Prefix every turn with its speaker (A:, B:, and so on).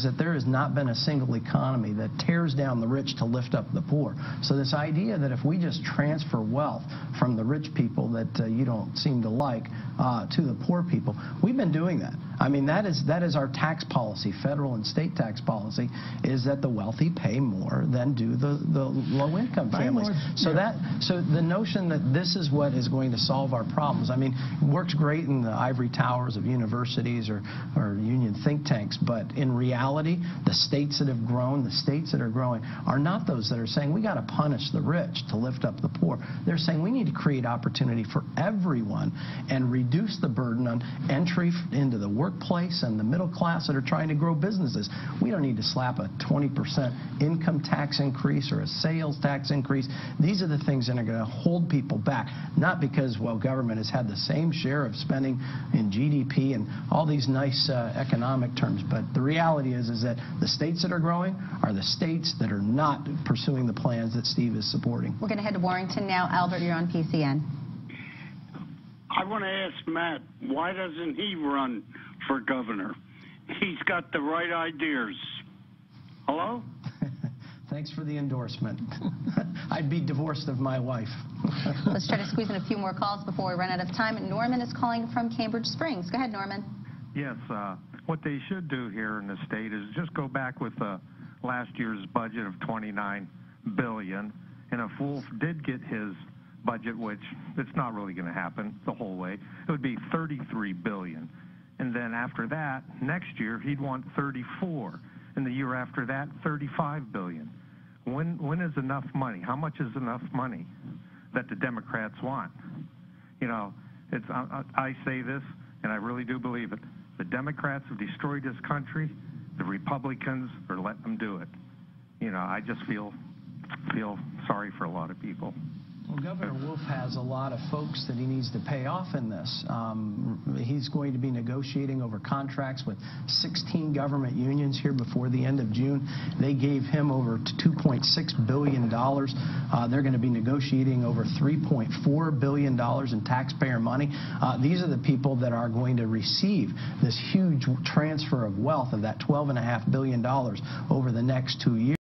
A: that there has not been a single economy that tears down the rich to lift up the poor. So this idea that if we just transfer wealth from the rich people that you don't seem to like to the poor people, we've been doing that. I mean, that is our tax policy, federal and state tax policy, is that the wealthy pay more than do the low-income families. So the notion that this is what is going to solve our problems, I mean, works great in the ivory towers of universities or union think tanks, but in reality, the states that have grown, the states that are growing, are not those that are saying we got to punish the rich to lift up the poor. They're saying we need to create opportunity for everyone and reduce the burden on entry into the workplace and the middle class that are trying to grow businesses. We don't need to slap a 20% income tax increase or a sales tax increase. These are the things that are going to hold people back, not because, well, government has had the same share of spending in GDP and all these nice economic terms, but the reality is that the states that are growing are the states that are not pursuing the plans that Steve is supporting.
B: We're going to head to Warrington now. Albert, you're on PCN.
C: I want to ask Matt, why doesn't he run for governor? He's got the right ideas. Hello?
A: Thanks for the endorsement. I'd be divorced of my wife.
B: Let's try to squeeze in a few more calls before we run out of time. Norman is calling from Cambridge Springs. Go ahead, Norman.
D: Yes, what they should do here in the state is just go back with last year's budget of $29 billion. And if Wolf did get his budget, which it's not really going to happen the whole way, it would be $33 billion. And then after that, next year, he'd want 34. And the year after that, $35 billion. When is enough money? How much is enough money that the Democrats want? You know, I say this, and I really do believe it. The Democrats have destroyed this country. The Republicans are letting them do it. You know, I just feel sorry for a lot of people.
A: Well, Governor Wolf has a lot of folks that he needs to pay off in this. He's going to be negotiating over contracts with 16 government unions here before the end of June. They gave him over $2.6 billion. They're going to be negotiating over $3.4 billion in taxpayer money. These are the people that are going to receive this huge transfer of wealth of that $12.5 billion over the next 2 years.